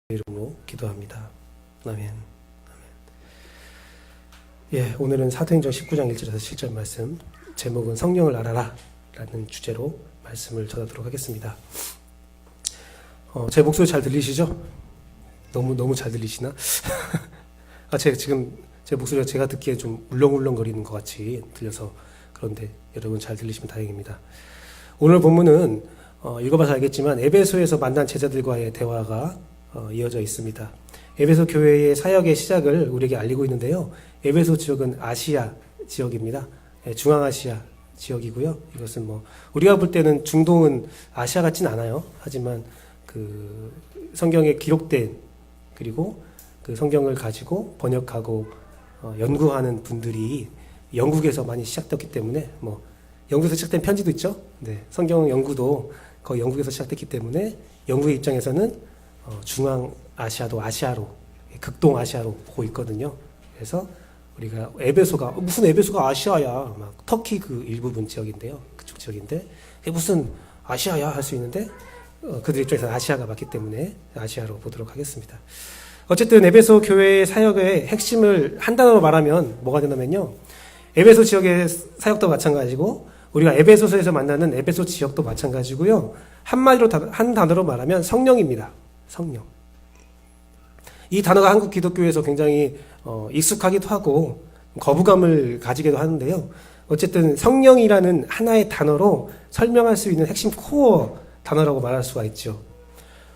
이름으로 기도합니다. 아멘. 예, 오늘은 사도행전 19장 1절에서 7절 말씀, 제목은 성령을 알아라 라는 주제로 말씀을 전하도록 하겠습니다. 제 목소리 잘 들리시죠? 너무 잘 들리시나? 지금 제 목소리가 제가 듣기에 좀 울렁울렁거리는 것 같이 들려서 그런데 여러분 잘 들리시면 다행입니다. 오늘 본문은 읽어봐서 알겠지만 에베소에서 만난 제자들과의 대화가 이어져 있습니다. 에베소 교회의 사역의 시작을 우리에게 알리고 있는데요. 에베소 지역은 아시아 지역입니다. 중앙아시아 지역이고요. 이것은 우리가 볼 때는 중동은 아시아 같진 않아요. 하지만 그 성경에 기록된 그리고 그 성경을 가지고 번역하고 연구하는 분들이 영국에서 많이 시작됐기 때문에 영국에서 시작된 편지도 있죠. 네, 성경 연구도 거의 영국에서 시작됐기 때문에 영국의 입장에서는 중앙아시아도 아시아로, 극동아시아로 보고 있거든요. 그래서 우리가 에베소가 무슨 에베소가 아시아야, 터키 그 일부분 지역인데요. 그쪽 지역인데 그게 무슨 아시아야 할 수 있는데 그들 입장에서는 아시아가 맞기 때문에 아시아로 보도록 하겠습니다. 어쨌든 에베소 교회의 사역의 핵심을 한 단어로 말하면 뭐가 되냐면요. 에베소 지역의 사역도 마찬가지고 우리가 에베소서에서 만나는 에베소 지역도 마찬가지고요. 한마디로 한 단어로 말하면 성령입니다. 성령. 이 단어가 한국 기독교에서 굉장히 익숙하기도 하고 거부감을 가지기도 하는데요. 어쨌든 성령이라는 하나의 단어로 설명할 수 있는 핵심 코어 단어라고 말할 수가 있죠.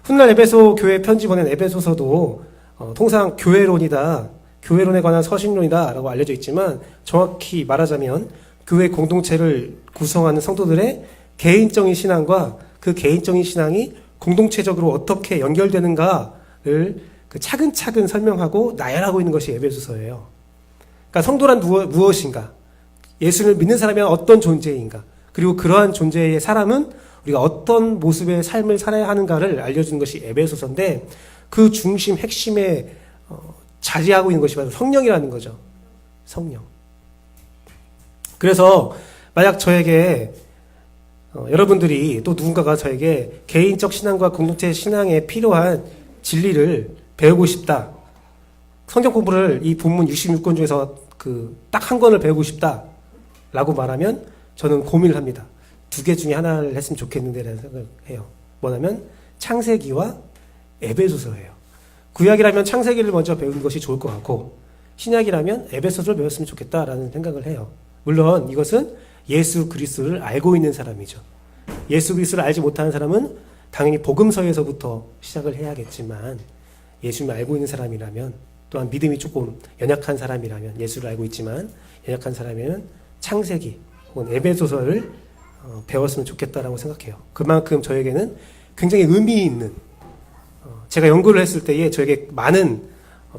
훗날 에베소 교회 편지 보낸 에베소서도 통상 교회론이다, 교회론에 관한 서신론이다 라고 알려져 있지만 정확히 말하자면 교회 공동체를 구성하는 성도들의 개인적인 신앙과 그 개인적인 신앙이 공동체적으로 어떻게 연결되는가를 차근차근 설명하고 나열하고 있는 것이 에베소서예요. 그러니까 성도란 무엇인가? 예수를 믿는 사람이 어떤 존재인가? 그리고 그러한 존재의 사람은 우리가 어떤 모습의 삶을 살아야 하는가를 알려주는 것이 에베소서인데 그 중심, 핵심에 자리하고 있는 것이 바로 성령이라는 거죠. 성령. 그래서 만약 저에게 여러분들이 또 누군가가 저에게 개인적 신앙과 공동체 신앙에 필요한 진리를 배우고 싶다. 성경 공부를 이 본문 66권 중에서 딱 한 권을 배우고 싶다. 라고 말하면 저는 고민을 합니다. 두 개 중에 하나를 했으면 좋겠는데 라는 생각을 해요. 뭐냐면 창세기와 에베소서예요. 구약이라면 창세기를 먼저 배우는 것이 좋을 것 같고 신약이라면 에베소서를 배웠으면 좋겠다라는 생각을 해요. 물론 이것은 예수 그리스도를 알고 있는 사람이죠. 예수 그리스도를 알지 못하는 사람은 당연히 복음서에서부터 시작을 해야겠지만 예수님을 알고 있는 사람이라면 또한 믿음이 조금 연약한 사람이라면 예수를 알고 있지만 연약한 사람이면 창세기 혹은 에베소서를 배웠으면 좋겠다라고 생각해요. 그만큼 저에게는 굉장히 의미 있는 제가 연구를 했을 때에 저에게 많은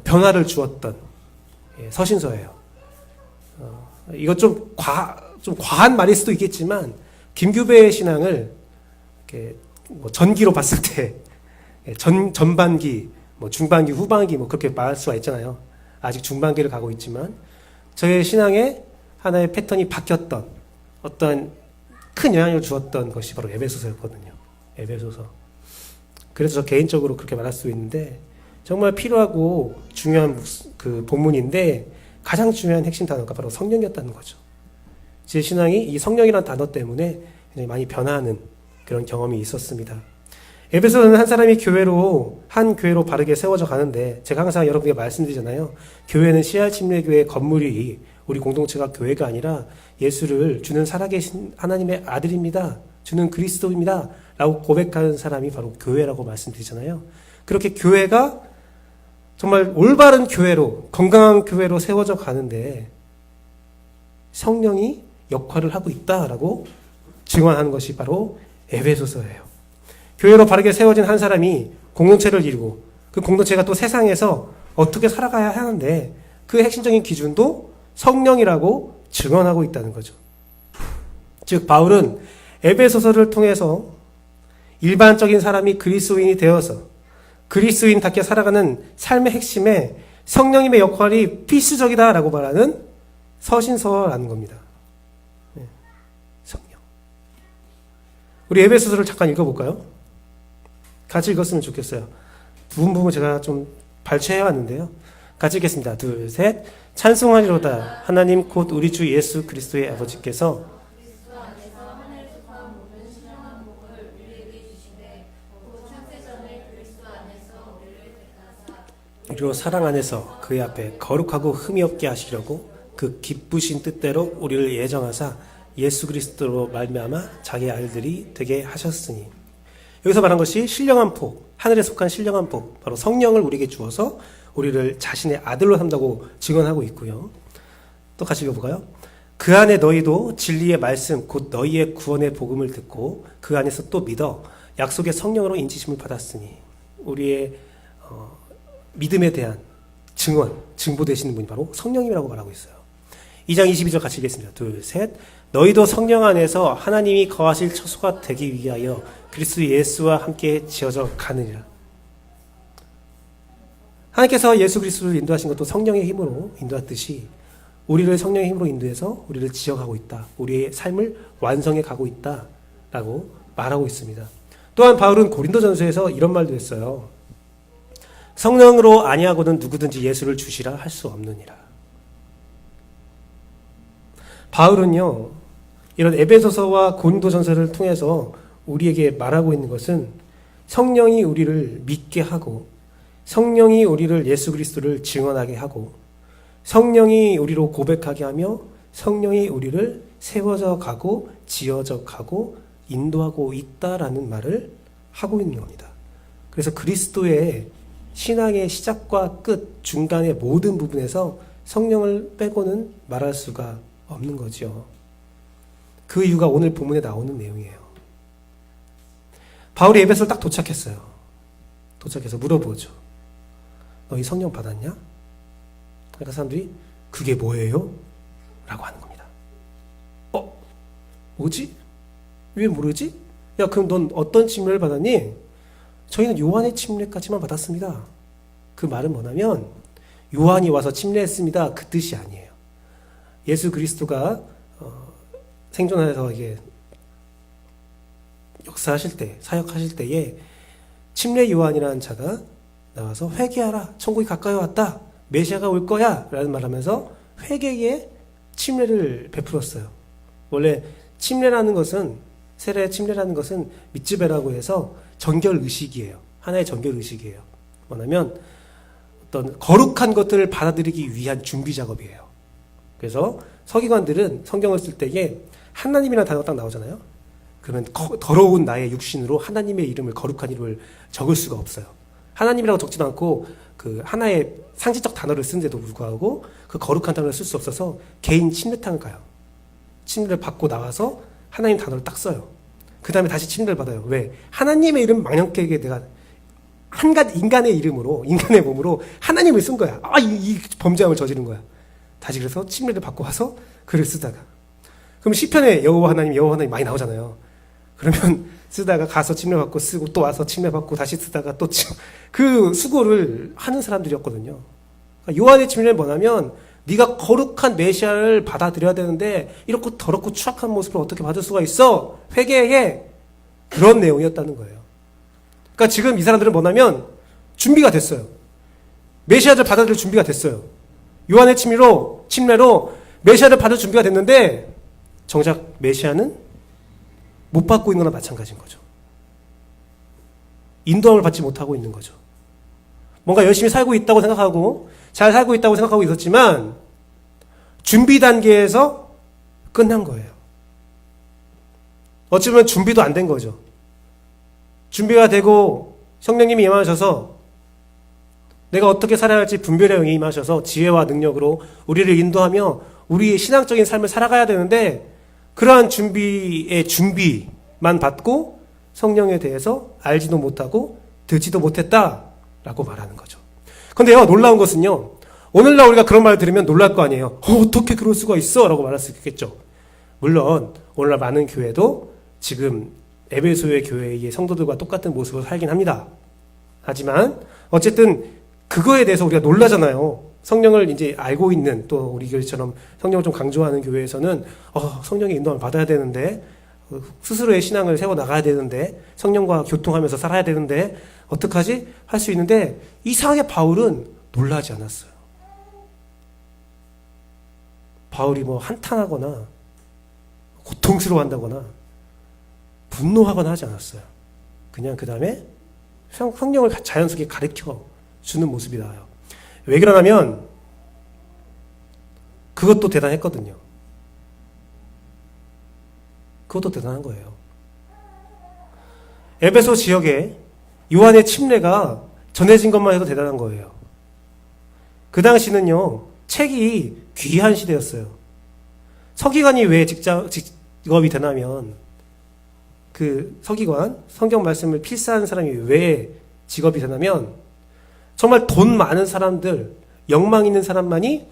변화를 주었던 서신서예요. 이것 좀 과한 말일 수도 있겠지만 김규배의 신앙을 이렇게 전기로 봤을 때 전반기, 중반기, 후반기 그렇게 말할 수가 있잖아요. 아직 중반기를 가고 있지만 저의 신앙에 하나의 패턴이 바뀌었던 어떤 큰 영향을 주었던 것이 바로 에베소서였거든요. 에베소서. 그래서 저 개인적으로 그렇게 말할 수 있는데 정말 필요하고 중요한 그 본문인데 가장 중요한 핵심 단어가 바로 성령이었다는 거죠. 제 신앙이 이 성령이라는 단어 때문에 굉장히 많이 변화하는 그런 경험이 있었습니다. 에베소서는 한 교회로 바르게 세워져 가는데 제가 항상 여러분에게 말씀드리잖아요. 교회는 CR침례교회 건물이 우리 공동체가 교회가 아니라 예수를 주는 살아계신 하나님의 아들입니다. 주는 그리스도입니다. 라고 고백하는 사람이 바로 교회라고 말씀드리잖아요. 그렇게 교회가 정말 올바른 교회로, 건강한 교회로 세워져 가는데 성령이 역할을 하고 있다라고 증언하는 것이 바로 에베소서예요. 교회로 바르게 세워진 한 사람이 공동체를 이루고 그 공동체가 또 세상에서 어떻게 살아가야 하는데 그 핵심적인 기준도 성령이라고 증언하고 있다는 거죠. 즉 바울은 에베소서를 통해서 일반적인 사람이 그리스도인이 되어서 그리스도인답게 살아가는 삶의 핵심에 성령님의 역할이 필수적이다라고 말하는 서신서라는 겁니다. 성령. 우리 에베소서를 잠깐 읽어볼까요? 같이 읽었으면 좋겠어요. 부분 제가 좀 발췌해 왔는데요. 같이 읽겠습니다. 둘, 셋. 찬송하리로다. 하나님 곧 우리 주 예수 그리스도의 아버지께서 우리로 사랑 안에서 그의 앞에 거룩하고 흠이 없게 하시려고 그 기쁘신 뜻대로 우리를 예정하사 예수 그리스도로 말미암아 자기의 아들들이 되게 하셨으니. 여기서 말한 것이 신령한 복, 하늘에 속한 신령한 복, 바로 성령을 우리에게 주어서 우리를 자신의 아들로 삼다고 증언하고 있고요. 또 같이 읽어볼까요? 그 안에 너희도 진리의 말씀 곧 너희의 구원의 복음을 듣고 그 안에서 또 믿어 약속의 성령으로 인치심을 받았으니. 우리의 믿음에 대한 증언, 증보되시는 분이 바로 성령님이라고 말하고 있어요. 2장 22절 같이 읽겠습니다. 둘, 셋. 너희도 성령 안에서 하나님이 거하실 처소가 되기 위하여 그리스도 예수와 함께 지어져 가느니라. 하나님께서 예수 그리스도를 인도하신 것도 성령의 힘으로 인도했듯이 우리를 성령의 힘으로 인도해서 우리를 지어가고 있다. 우리의 삶을 완성해 가고 있다라고 말하고 있습니다. 또한 바울은 고린도전서에서 이런 말도 했어요. 성령으로 아니하고는 누구든지 예수를 주시라 할 수 없느니라. 바울은요, 이런 에베소서와 고린도전서를 통해서 우리에게 말하고 있는 것은 성령이 우리를 믿게 하고 성령이 우리를 예수 그리스도를 증언하게 하고 성령이 우리로 고백하게 하며 성령이 우리를 세워져 가고 지어져 가고 인도하고 있다라는 말을 하고 있는 겁니다. 그래서 그리스도의 신앙의 시작과 끝, 중간의 모든 부분에서 성령을 빼고는 말할 수가 없는 거죠. 그 이유가 오늘 본문에 나오는 내용이에요. 바울이 에베소를 딱 도착했어요. 도착해서 물어보죠. 너희 성령 받았냐? 그러니까 사람들이 그게 뭐예요? 라고 하는 겁니다. 뭐지? 왜 모르지? 야, 그럼 넌 어떤 침례를 받았니? 저희는 요한의 침례까지만 받았습니다. 그 말은 뭐냐면 요한이 와서 침례했습니다. 그 뜻이 아니에요. 예수 그리스도가 생존하셔서 이게 역사하실 때, 사역하실 때에 침례 요한이라는 자가 나와서 회개하라. 천국이 가까이 왔다. 메시아가 올 거야. 라는 말하면서 회개의 침례를 베풀었어요. 원래 침례라는 것은 세례 침례라는 것은 미츠베라고 해서 정결 의식이에요. 하나의 정결 의식이에요. 뭐냐면 어떤 거룩한 것들을 받아들이기 위한 준비 작업이에요. 그래서 서기관들은 성경을 쓸 때에 하나님이라는 단어가 딱 나오잖아요. 그러면 더러운 나의 육신으로 하나님의 이름을, 거룩한 이름을 적을 수가 없어요. 하나님이라고 적지도 않고 그 하나의 상징적 단어를 쓰는데도 불구하고 그 거룩한 단어를 쓸 수 없어서 개인 침례탕을 가요. 침례를 받고 나와서 하나님 단어를 딱 써요. 그 다음에 다시 침례를 받아요. 왜? 하나님의 이름 망령되게 내가 한갓 인간의 이름으로, 인간의 몸으로 하나님을 쓴 거야. 이 범죄함을 저지른 거야. 다시 그래서 침례를 받고 와서 글을 쓰다가. 그럼 시편에 여호와 하나님 많이 나오잖아요. 그러면 쓰다가 가서 침례 받고 쓰고 또 와서 침례 받고 다시 쓰다가 또 그 수고를 하는 사람들이었거든요. 그러니까 요한의 침례는 뭐냐면 네가 거룩한 메시아를 받아들여야 되는데 이렇게 더럽고 추악한 모습을 어떻게 받을 수가 있어? 회개해. 그런 내용이었다는 거예요. 그러니까 지금 이 사람들은 뭐냐면 준비가 됐어요. 메시아를 받아들일 준비가 됐어요. 요한의 침례로 메시아를 받을 준비가 됐는데 정작 메시아는 못 받고 있는 거나 마찬가지인 거죠. 인도함을 받지 못하고 있는 거죠. 뭔가 열심히 살고 있다고 생각하고 잘 살고 있다고 생각하고 있었지만 준비 단계에서 끝난 거예요. 어찌 보면 준비도 안 된 거죠. 준비가 되고 성령님이 임하셔서 내가 어떻게 살아야 할지 분별의 영이 임하셔서 지혜와 능력으로 우리를 인도하며 우리의 신앙적인 삶을 살아가야 되는데 그러한 준비만 받고 성령에 대해서 알지도 못하고 듣지도 못했다라고 말하는 거죠. 그런데요, 놀라운 것은요, 오늘날 우리가 그런 말을 들으면 놀랄 거 아니에요. 어떻게 그럴 수가 있어? 라고 말할 수 있겠죠. 물론 오늘날 많은 교회도 지금 에베소의 교회의 성도들과 똑같은 모습을 살긴 합니다. 하지만 어쨌든 그거에 대해서 우리가 놀라잖아요. 성령을 이제 알고 있는 또 우리 교회처럼 성령을 좀 강조하는 교회에서는 성령의 인도함을 받아야 되는데 스스로의 신앙을 세워 나가야 되는데, 성령과 교통하면서 살아야 되는데 어떡하지? 할 수 있는데 이상하게 바울은 놀라지 않았어요. 바울이 뭐 한탄하거나 고통스러워한다거나 분노하거나 하지 않았어요. 그냥 그 다음에 성령을 자연스럽게 가르쳐 주는 모습이 나와요. 왜 그러냐면 그것도 대단했거든요. 그것도 대단한 거예요. 에베소 지역에 요한의 침례가 전해진 것만 해도 대단한 거예요. 그 당시는요, 책이 귀한 시대였어요. 서기관이 왜 직업이 되냐면, 그 서기관, 성경 말씀을 필사하는 사람이 왜 직업이 되냐면, 정말 돈 많은 사람들, 역망 있는 사람만이,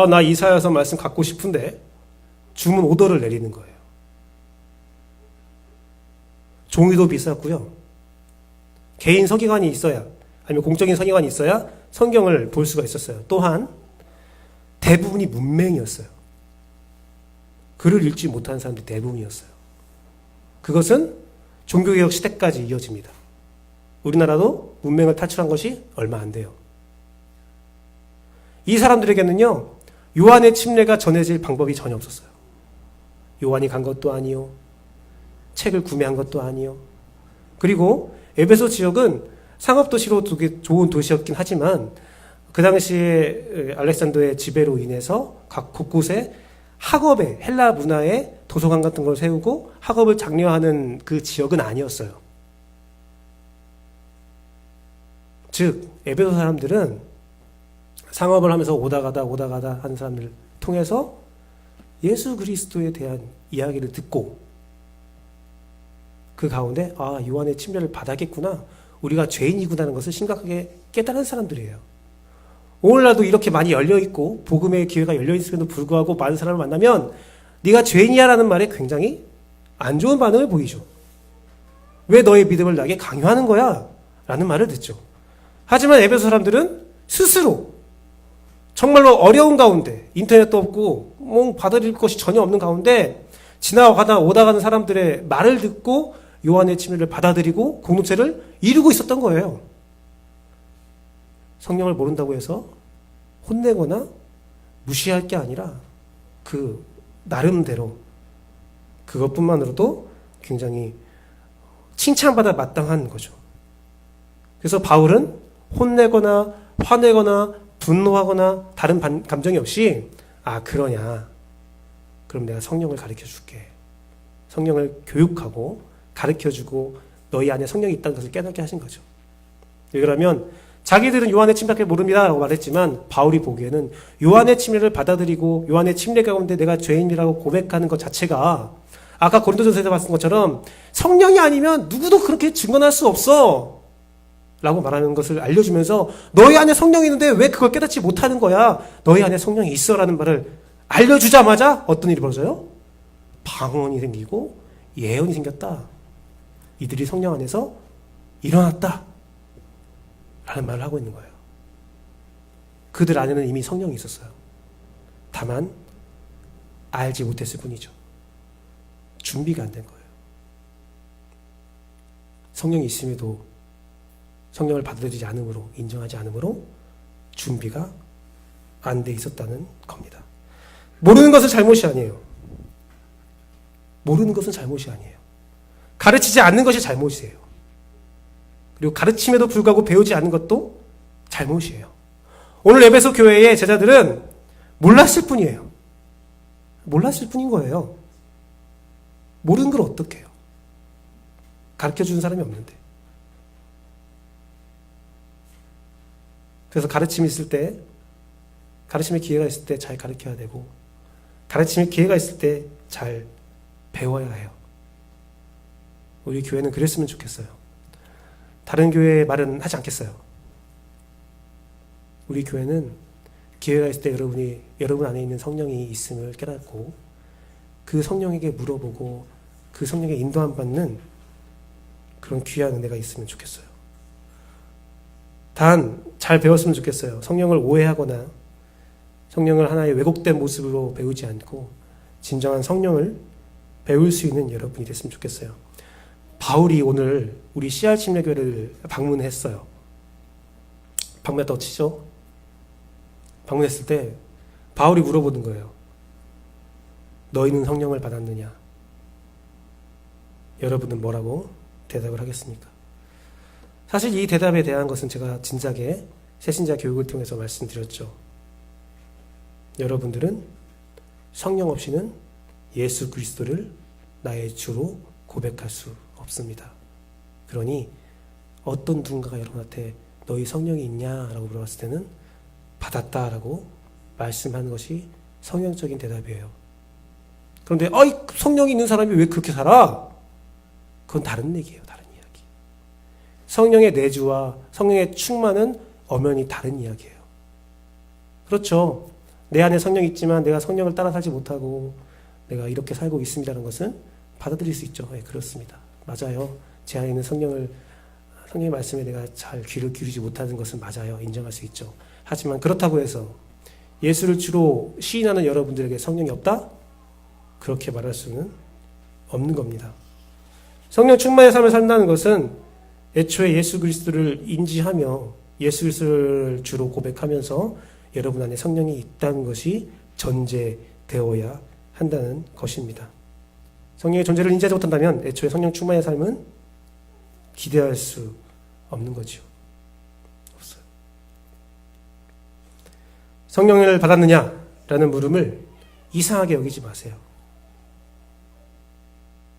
나 이사야서 말씀 갖고 싶은데, 주문 오더를 내리는 거예요. 종이도 비쌌고요. 개인 서기관이 있어야, 아니면 공적인 서기관이 있어야 성경을 볼 수가 있었어요. 또한 대부분이 문맹이었어요. 글을 읽지 못하는 사람들이 대부분이었어요. 그것은 종교개혁 시대까지 이어집니다. 우리나라도 문맹을 탈출한 것이 얼마 안 돼요. 이 사람들에게는요, 요한의 침례가 전해질 방법이 전혀 없었어요. 요한이 간 것도 아니요, 책을 구매한 것도 아니요. 그리고 에베소 지역은 상업도시로 되게 좋은 도시였긴 하지만 그 당시에 알렉산더의 지배로 인해서 각 곳곳에 학업에, 헬라 문화의 도서관 같은 걸 세우고 학업을 장려하는 그 지역은 아니었어요. 즉 에베소 사람들은 상업을 하면서 오다 가다 하는 사람들을 통해서 예수 그리스도에 대한 이야기를 듣고 그 가운데 요한의 침례를 받았겠구나, 우리가 죄인이구나라는 것을 심각하게 깨달은 사람들이에요. 오늘날도 이렇게 많이 열려있고 복음의 기회가 열려있음에도 불구하고 많은 사람을 만나면 네가 죄인이야 라는 말에 굉장히 안 좋은 반응을 보이죠. 왜 너의 믿음을 나에게 강요하는 거야? 라는 말을 듣죠. 하지만 에베소 사람들은 스스로 정말로 어려운 가운데, 인터넷도 없고 뭐 받아들일 것이 전혀 없는 가운데 지나가다 오다 가는 사람들의 말을 듣고 요한의 침례를 받아들이고 공동체를 이루고 있었던 거예요. 성령을 모른다고 해서 혼내거나 무시할 게 아니라 그 나름대로 그것뿐만으로도 굉장히 칭찬받아 마땅한 거죠. 그래서 바울은 혼내거나 화내거나 분노하거나 다른 감정이 없이 그러냐, 그럼 내가 성령을 가르쳐 줄게. 성령을 교육하고 가르쳐주고 너희 안에 성령이 있다는 것을 깨닫게 하신 거죠. 왜 그러면 자기들은 요한의 침례를 모릅니다 라고 말했지만 바울이 보기에는 요한의 침례를 받아들이고 요한의 침례 가운데 내가 죄인이라고 고백하는 것 자체가 아까 고린도전서에서 봤던 것처럼 성령이 아니면 누구도 그렇게 증언할 수 없어 라고 말하는 것을 알려주면서 너희 안에 성령이 있는데 왜 그걸 깨닫지 못하는 거야? 너희 안에 성령이 있어 라는 말을 알려주자마자 어떤 일이 벌어져요? 방언이 생기고 예언이 생겼다. 이들이 성령 안에서 일어났다 라는 말을 하고 있는 거예요. 그들 안에는 이미 성령이 있었어요. 다만 알지 못했을 뿐이죠. 준비가 안 된 거예요. 성령이 있음에도 성령을 받아들이지 않음으로, 인정하지 않음으로 준비가 안 돼 있었다는 겁니다. 모르는 것은 잘못이 아니에요. 모르는 것은 잘못이 아니에요. 가르치지 않는 것이 잘못이에요. 그리고 가르침에도 불구하고 배우지 않는 것도 잘못이에요. 오늘 에베소 교회의 제자들은 몰랐을 뿐이에요. 몰랐을 뿐인 거예요. 모르는 걸 어떻게 해요? 가르쳐주는 사람이 없는데. 그래서 가르침이 있을 때, 가르침의 기회가 있을 때 잘 가르쳐야 되고, 가르침의 기회가 있을 때 잘 배워야 해요. 우리 교회는 그랬으면 좋겠어요. 다른 교회의 말은 하지 않겠어요. 우리 교회는 기회가 있을 때 여러분 안에 있는 성령이 있음을 깨닫고 그 성령에게 물어보고 그 성령의 인도함 받는 그런 귀한 은혜가 있으면 좋겠어요. 단 잘 배웠으면 좋겠어요. 성령을 오해하거나 성령을 하나의 왜곡된 모습으로 배우지 않고 진정한 성령을 배울 수 있는 여러분이 됐으면 좋겠어요. 바울이 오늘 우리 CR 침례교회를 방문했어요. 방문했다고 치죠. 방문했을 때 바울이 물어보는 거예요. 너희는 성령을 받았느냐? 여러분은 뭐라고 대답을 하겠습니까? 사실 이 대답에 대한 것은 제가 진작에 새신자 교육을 통해서 말씀드렸죠. 여러분들은 성령 없이는 예수 그리스도를 나의 주로 고백할 수 없습니다. 그러니 어떤 누군가가 여러분한테 너희 성령이 있냐라고 물어봤을 때는 받았다라고 말씀하는 것이 성경적인 대답이에요. 그런데 성령이 있는 사람이 왜 그렇게 살아? 그건 다른 얘기예요. 다른 이야기. 성령의 내주와 성령의 충만은 엄연히 다른 이야기예요. 그렇죠. 내 안에 성령이 있지만 내가 성령을 따라 살지 못하고 내가 이렇게 살고 있습니다라는 것은 받아들일 수 있죠. 네, 그렇습니다. 맞아요. 제 안에 있는 성령의 말씀에 내가 잘 귀를 기울이지 못하는 것은 맞아요. 인정할 수 있죠. 하지만 그렇다고 해서 예수를 주로 시인하는 여러분들에게 성령이 없다? 그렇게 말할 수는 없는 겁니다. 성령 충만의 삶을 산다는 것은 애초에 예수 그리스도를 인지하며 예수 그리스도를 주로 고백하면서 여러분 안에 성령이 있다는 것이 전제되어야 한다는 것입니다. 성령의 존재를 인지하지 못한다면 애초에 성령 충만의 삶은 기대할 수 없는 거죠. 없어요. 성령을 받았느냐라는 물음을 이상하게 여기지 마세요.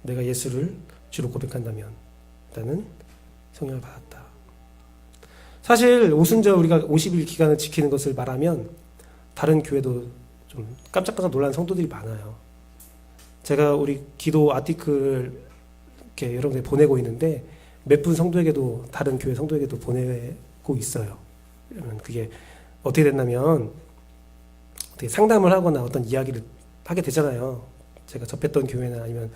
내가 예수를 주로 고백한다면 나는 성령을 받았다. 사실 오순절 우리가 50일 기간을 지키는 것을 말하면 다른 교회도 좀 깜짝깜짝 놀라는 성도들이 많아요. 제가 우리 기도 아티클 이렇게 여러분들 보내고 있는데 몇 분 성도에게도 다른 교회 성도에게도 보내고 있어요. 그러면 그게 어떻게 됐냐면 어떻게 상담을 하거나 어떤 이야기를 하게 되잖아요. 제가 접했던 교회나 아니면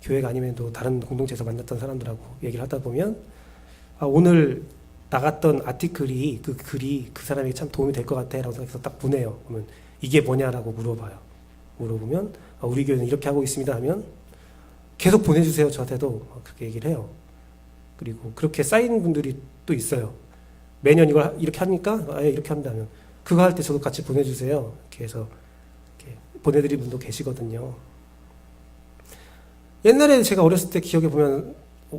교회가 아니면 또 다른 공동체에서 만났던 사람들하고 얘기를 하다 보면 오늘 나갔던 아티클이 그 글이 그 사람에게 참 도움이 될 것 같아 라고 생각해서 딱 보내요. 그러면 이게 뭐냐라고 물어봐요. 물어보면 우리 교회는 이렇게 하고 있습니다 하면 계속 보내주세요. 저한테도 그렇게 얘기를 해요. 그리고 그렇게 쌓인 분들이 또 있어요. 매년 이걸 이렇게 하니까 이렇게 한다면 그거 할 때 저도 같이 보내주세요. 이렇게 해서 이렇게 보내드린 분도 계시거든요. 옛날에 제가 어렸을 때 기억해 보면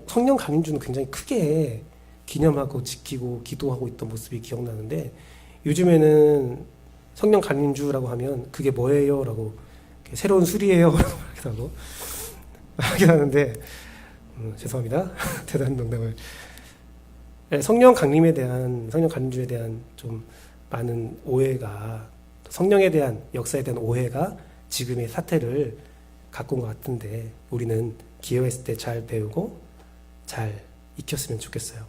성령 강림주는 굉장히 크게 기념하고 지키고 기도하고 있던 모습이 기억나는데 요즘에는 성령 강림주라고 하면 그게 뭐예요? 라고 새로운 술이에요? 라고 하기도 하고 하긴 하는데 죄송합니다. 대단한 농담을. 성령 강림에 대한 성령 강림주에 대한 좀 많은 오해가 성령에 대한 역사에 대한 오해가 지금의 사태를 갖고 온 것 같은데 우리는 기회가 있을 때 잘 배우고 잘 익혔으면 좋겠어요.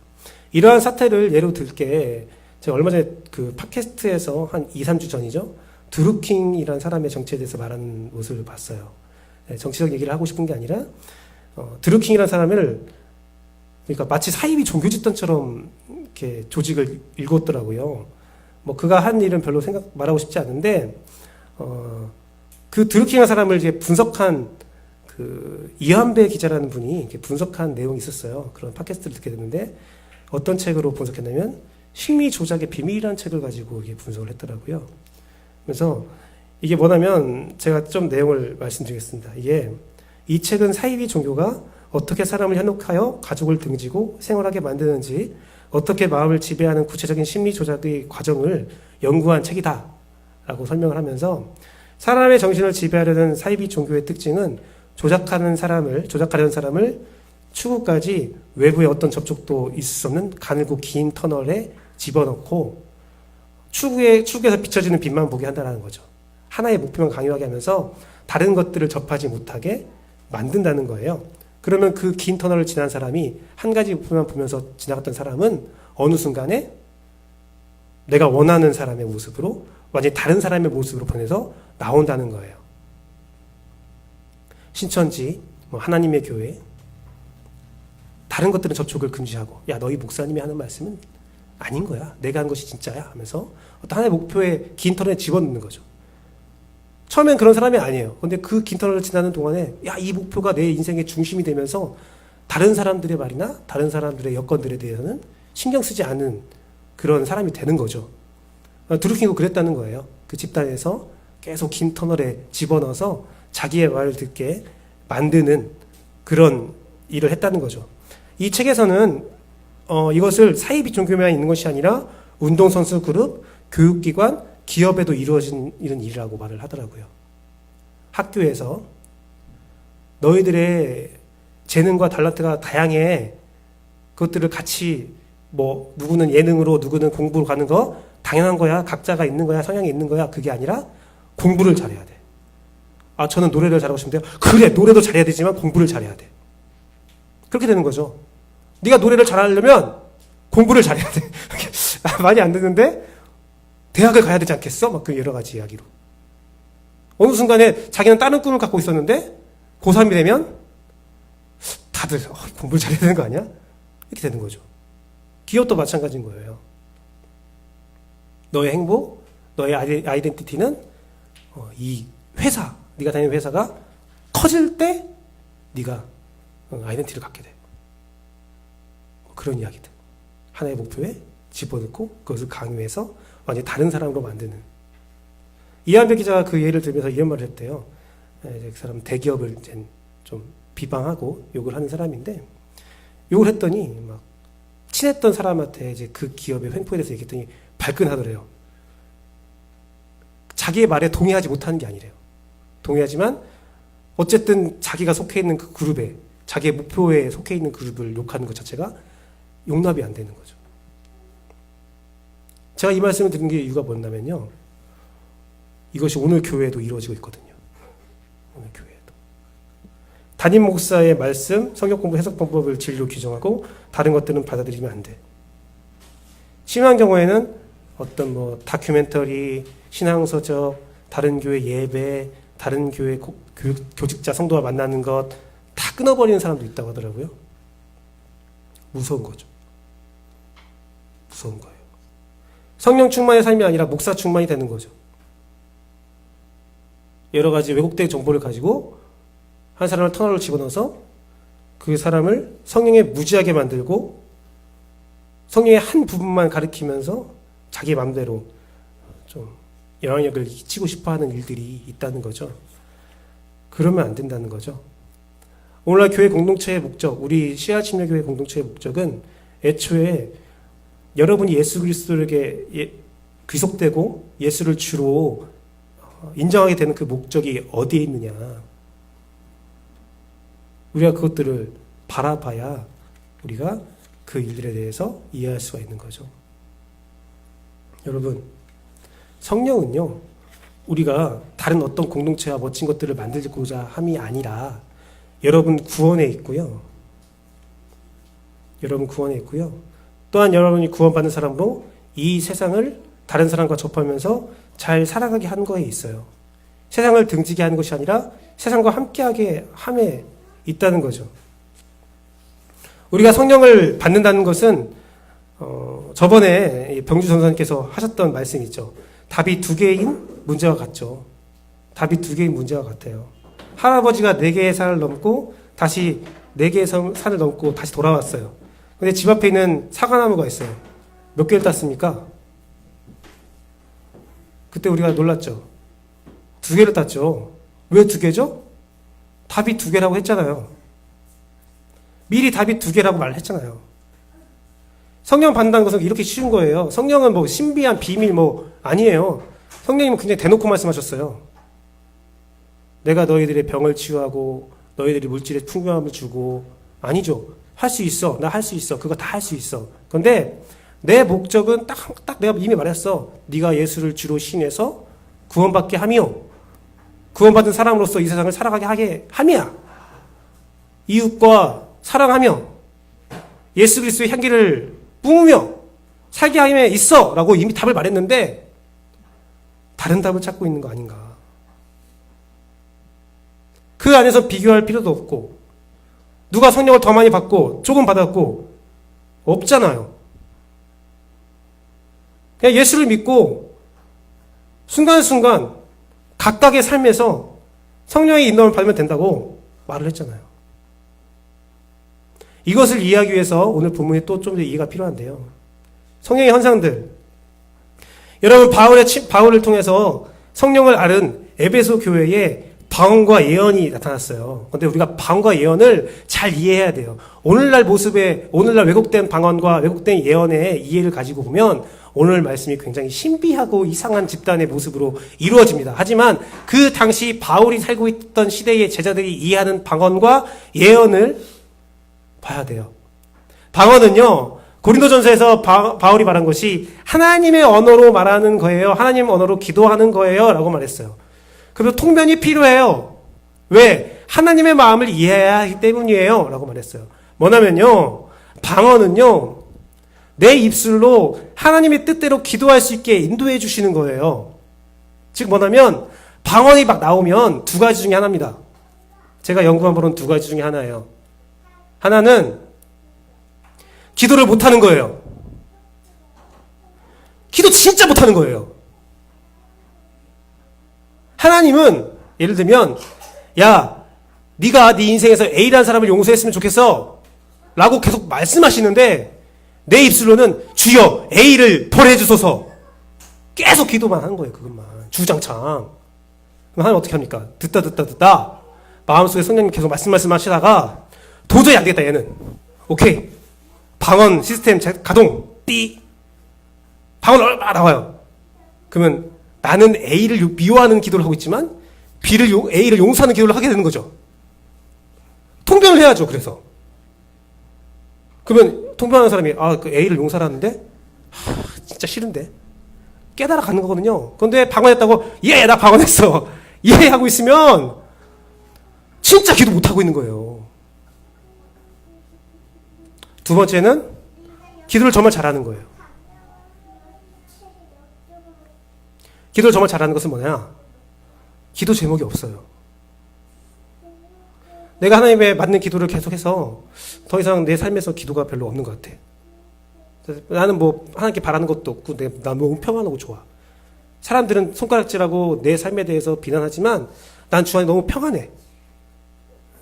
이러한 사태를 예로 들게 제가 얼마 전에 그 팟캐스트에서 한 2, 3주 전이죠. 드루킹이라는 사람의 정치에 대해서 말하는 모습을 봤어요. 정치적 얘기를 하고 싶은 게 아니라 드루킹이라는 사람을 그러니까 마치 사이비 종교 집단처럼 이렇게 조직을 일궜더라고요. 뭐 그가 한 일은 별로 말하고 싶지 않은데 그 드루킹한 사람을 이제 분석한 그 이한배 기자라는 분이 이렇게 분석한 내용이 있었어요. 그런 팟캐스트를 듣게 됐는데 어떤 책으로 분석했냐면 식미 조작의 비밀이라는 책을 가지고 이게 분석을 했더라고요. 그래서 이게 뭐냐면 제가 좀 내용을 말씀드리겠습니다. 이 책은 사이비 종교가 어떻게 사람을 현혹하여 가족을 등지고 생활하게 만드는지 어떻게 마음을 지배하는 구체적인 심리 조작의 과정을 연구한 책이다 라고 설명을 하면서 사람의 정신을 지배하려는 사이비 종교의 특징은 조작하려는 사람을 추구까지 외부의 어떤 접촉도 있을 수 없는 가늘고 긴 터널에 집어넣고 추구에서 비춰지는 빛만 보게 한다는 거죠. 하나의 목표만 강요하게 하면서 다른 것들을 접하지 못하게 만든다는 거예요. 그러면 그 긴 터널을 지난 사람이 한 가지 목표만 보면서 지나갔던 사람은 어느 순간에 내가 원하는 사람의 모습으로 완전히 다른 사람의 모습으로 변해서 나온다는 거예요. 신천지, 하나님의 교회, 다른 것들은 접촉을 금지하고 야 너희 목사님이 하는 말씀은 아닌 거야. 내가 한 것이 진짜야 하면서 어떤 하나의 목표에 긴 터널에 집어넣는 거죠. 처음엔 그런 사람이 아니에요. 근데 그 긴 터널을 지나는 동안에 야, 이 목표가 내 인생의 중심이 되면서 다른 사람들의 말이나 다른 사람들의 여건들에 대해서는 신경 쓰지 않은 그런 사람이 되는 거죠. 드루킹도 그랬다는 거예요. 그 집단에서 계속 긴 터널에 집어넣어서 자기의 말을 듣게 만드는 그런 일을 했다는 거죠. 이 책에서는 이것을 사이비 종교만 있는 것이 아니라 운동선수 그룹, 교육기관, 기업에도 이루어진 이런 일이라고 말을 하더라고요. 학교에서 너희들의 재능과 탤런트가 다양해. 그것들을 같이 뭐 누구는 예능으로 누구는 공부로 가는 거 당연한 거야. 각자가 있는 거야. 성향이 있는 거야. 그게 아니라 공부를 잘해야 돼. 아, 저는 노래를 잘하고 싶은데요. 그래, 노래도 잘해야 되지만 공부를 잘해야 돼. 그렇게 되는 거죠. 네가 노래를 잘하려면 공부를 잘해야 돼. 많이 안 듣는데 대학을 가야 되지 않겠어? 막 그 여러 가지 이야기로. 어느 순간에 자기는 다른 꿈을 갖고 있었는데 고3이 되면 다들 공부를 잘해야 되는 거 아니야? 이렇게 되는 거죠. 기업도 마찬가지인 거예요. 너의 행복, 너의 아이덴티티는 이 회사, 네가 다니는 회사가 커질 때 네가 아이덴티티를 갖게 돼. 그런 이야기들. 하나의 목표에 집어넣고 그것을 강요해서 완전히 다른 사람으로 만드는. 이한배 기자가 그 예를 들면서 이런 말을 했대요. 그 사람 대기업을 이제 좀 비방하고 욕을 하는 사람인데 욕을 했더니 막 친했던 사람한테 이제 그 기업의 횡포에 대해서 얘기했더니 발끈하더래요. 자기의 말에 동의하지 못하는 게 아니래요. 동의하지만 어쨌든 자기가 속해 있는 그 그룹에 자기의 목표에 속해 있는 그룹을 욕하는 것 자체가 용납이 안 되는 거죠. 제가 이 말씀을 드린 게 이유가 뭐냐면요. 이것이 오늘 교회에도 이루어지고 있거든요. 오늘 교회에도. 담임 목사의 말씀, 성경 공부 해석 방법을 진리로 규정하고 다른 것들은 받아들이면 안 돼. 심한 경우에는 어떤 뭐 다큐멘터리, 신앙서적, 다른 교회 예배, 다른 교회 교직자 성도와 만나는 것 다 끊어버리는 사람도 있다고 하더라고요. 무서운 거죠. 무서운 거예요. 성령 충만의 삶이 아니라 목사 충만이 되는 거죠. 여러 가지 왜곡된 정보를 가지고 한 사람을 터널로 집어넣어서 그 사람을 성령에 무지하게 만들고 성령의 한 부분만 가리키면서 자기 마음대로 좀 영향력을 끼치고 싶어하는 일들이 있다는 거죠. 그러면 안 된다는 거죠. 오늘날 교회 공동체의 목적, 우리 CR침례교회 공동체의 목적은 애초에 여러분이 예수 그리스도에게 귀속되고 예수를 주로 인정하게 되는 그 목적이 어디에 있느냐. 우리가 그것들을 바라봐야 우리가 그 일들에 대해서 이해할 수가 있는 거죠. 여러분, 성령은요, 우리가 다른 어떤 공동체와 멋진 것들을 만들고자 함이 아니라 여러분 구원에 있고요. 여러분 구원에 있고요. 또한 여러분이 구원받는 사람으로 이 세상을 다른 사람과 접하면서 잘 살아가게 하는 거에 있어요. 세상을 등지게 하는 것이 아니라 세상과 함께하게 함에 있다는 거죠. 우리가 성령을 받는다는 것은 저번에 병주 전사님께서 하셨던 말씀이 있죠. 답이 두 개인 문제와 같죠. 답이 두 개인 문제와 같아요. 할아버지가 4개의 산을 넘고 다시 4개의 산을 넘고 다시 돌아왔어요. 근데 집 앞에 있는 사과나무가 있어요. 몇 개를 땄습니까? 그때 우리가 놀랐죠. 2개를 땄죠. 왜 2개죠? 답이 2개라고 했잖아요. 미리 답이 2개라고 말했잖아요. 성령 받는다는 것은 이렇게 쉬운 거예요. 성령은 뭐 신비한 비밀 뭐 아니에요. 성령님은 굉장히 대놓고 말씀하셨어요. 내가 너희들의 병을 치유하고 너희들이 물질의 풍부함을 주고. 아니죠. 할 수 있어. 나 할 수 있어. 그거 다 할 수 있어. 그런데 내 목적은 딱 내가 이미 말했어. 네가 예수를 주로 신해서 구원받게 하며 구원받은 사람으로서 이 세상을 살아가게 하게 함이야. 이웃과 사랑하며 예수 그리스도의 향기를 뿜으며 살게 함에 있어 라고 이미 답을 말했는데 다른 답을 찾고 있는 거 아닌가. 그 안에서 비교할 필요도 없고 누가 성령을 더 많이 받고 조금 받았고 없잖아요. 그냥 예수를 믿고 순간순간 각각의 삶에서 성령의 인도를 받으면 된다고 말을 했잖아요. 이것을 이해하기 위해서 오늘 본문이 또 좀 더 이해가 필요한데요. 성령의 현상들. 여러분, 바울을 통해서 성령을 앓은 에베소 교회에 방언과 예언이 나타났어요. 그런데 우리가 방언과 예언을 잘 이해해야 돼요. 오늘날 왜곡된 방언과 왜곡된 예언의 이해를 가지고 보면 오늘 말씀이 굉장히 신비하고 이상한 집단의 모습으로 이루어집니다. 하지만 그 당시 바울이 살고 있던 시대의 제자들이 이해하는 방언과 예언을 봐야 돼요. 방언은요, 고린도전서에서 바울이 말한 것이 하나님의 언어로 말하는 거예요. 하나님 언어로 기도하는 거예요. 라고 말했어요. 그래서 통변이 필요해요. 왜? 하나님의 마음을 이해해야 하기 때문이에요. 라고 말했어요. 뭐냐면요, 방언은요, 내 입술로 하나님의 뜻대로 기도할 수 있게 인도해 주시는 거예요. 즉 뭐냐면 방언이 막 나오면 두 가지 중에 하나입니다. 제가 연구한 바로는 두 가지 중에 하나예요. 하나는 기도를 못하는 거예요. 기도 진짜 못하는 거예요. 하나님은 예를 들면 야, 네가 네 인생에서 A라는 사람을 용서했으면 좋겠어 라고 계속 말씀하시는데 내 입술로는 주여 A를 벌해 주소서 계속 기도만 하는 거예요. 그것만 주장창. 그럼 하나님 어떻게 합니까? 듣다 마음속에 성령님 계속 말씀하시다가 도저히 안 되겠다 얘는. 오케이, 방언 시스템 가동. 띠 방언 얼마 나와요. 그러면 나는 A를 미워하는 기도를 하고 있지만 A를 용서하는 기도를 하게 되는 거죠. 통변을 해야죠. 그래서 그러면 통변하는 사람이 그 A를 용서하는데 진짜 싫은데 깨달아 가는 거거든요. 그런데 방언했다고 나 방언했어 하고 있으면 진짜 기도 못하고 있는 거예요. 두 번째는 기도를 정말 잘하는 거예요. 기도를 정말 잘하는 것은 뭐냐? 기도 제목이 없어요. 내가 하나님의 맞는 기도를 계속해서 더 이상 내 삶에서 기도가 별로 없는 것 같아. 나는 뭐 하나님께 바라는 것도 없고 나 너무 평안하고 좋아. 사람들은 손가락질하고 내 삶에 대해서 비난하지만 난 주 안에 너무 평안해.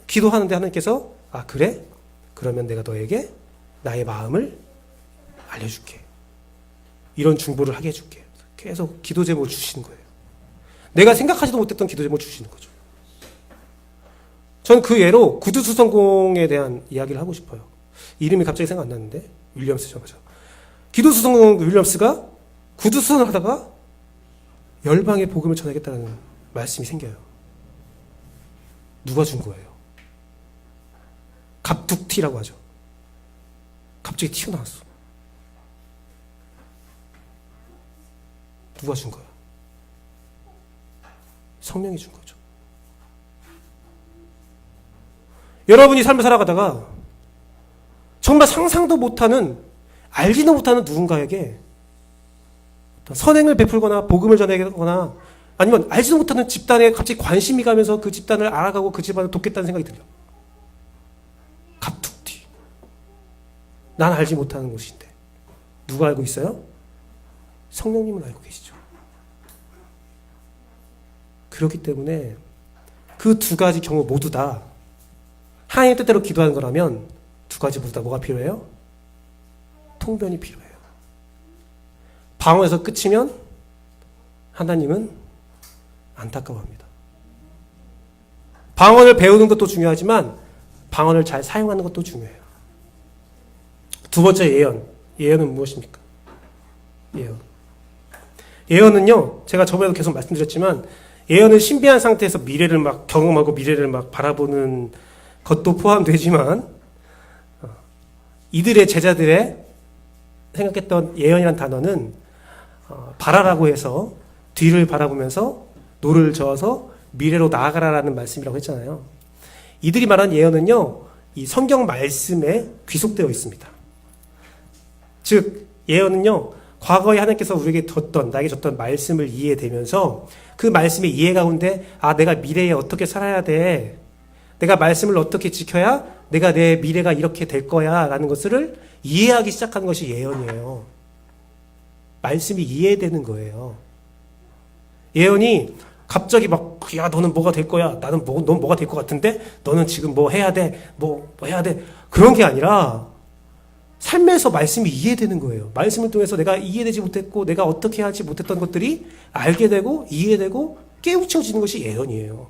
기도하는데 하나님께서 그래? 그러면 내가 너에게 나의 마음을 알려줄게. 이런 중보를 하게 해줄게. 계속 기도 제목을 주시는 거예요. 내가 생각하지도 못했던 기도 제목을 주시는 거죠. 저는 그 예로 구두수성공에 대한 이야기를 하고 싶어요. 이름이 갑자기 생각 안 나는데 윌리엄스죠. 맞아. 기도수성공 윌리엄스가 구두수선을 하다가 열방의 복음을 전하겠다는 말씀이 생겨요. 누가 준 거예요? 갑툭튀라고 하죠. 갑자기 튀어나왔어. 누가 준 거야? 성령이 준 거죠. 여러분이 삶을 살아가다가 정말 상상도 못하는, 알지도 못하는 누군가에게 선행을 베풀거나 복음을 전하거나 아니면 알지도 못하는 집단에 갑자기 관심이 가면서 그 집단을 알아가고 그 집안을 돕겠다는 생각이 들어요. 갑툭튀. 난 알지 못하는 것인데 누가 알고 있어요? 성령님은 알고 계시죠. 그렇기 때문에 그 두 가지 경우 모두 다 하나님의 뜻대로 기도하는 거라면 두 가지 모두 다 뭐가 필요해요? 통변이 필요해요. 방언에서 끝이면 하나님은 안타까워합니다. 방언을 배우는 것도 중요하지만 방언을 잘 사용하는 것도 중요해요. 두 번째 예언. 예언은 무엇입니까? 예언은요, 제가 저번에도 계속 말씀드렸지만 예언은 신비한 상태에서 미래를 막 경험하고 미래를 막 바라보는 것도 포함되지만 이들의 제자들의 생각했던 예언이라는 단어는 바라라고 해서 뒤를 바라보면서 노를 저어서 미래로 나아가라라는 말씀이라고 했잖아요. 이들이 말한 예언은요, 이 성경 말씀에 귀속되어 있습니다. 즉 예언은요, 과거에 하나님께서 나에게 줬던 말씀을 이해되면서 그 말씀의 이해 가운데 내가 미래에 어떻게 살아야 돼, 내가 말씀을 어떻게 지켜야 내가 내 미래가 이렇게 될 거야 라는 것을 이해하기 시작하는 것이 예언이에요. 말씀이 이해되는 거예요. 예언이 갑자기 막, 야, 너는 뭐가 될 거야. 넌 뭐가 될 것 같은데? 너는 지금 뭐 해야 돼? 뭐 해야 돼? 그런 게 아니라, 삶에서 말씀이 이해되는 거예요. 말씀을 통해서 내가 이해되지 못했고, 내가 어떻게 하지 못했던 것들이 알게 되고, 이해되고, 깨우쳐지는 것이 예언이에요.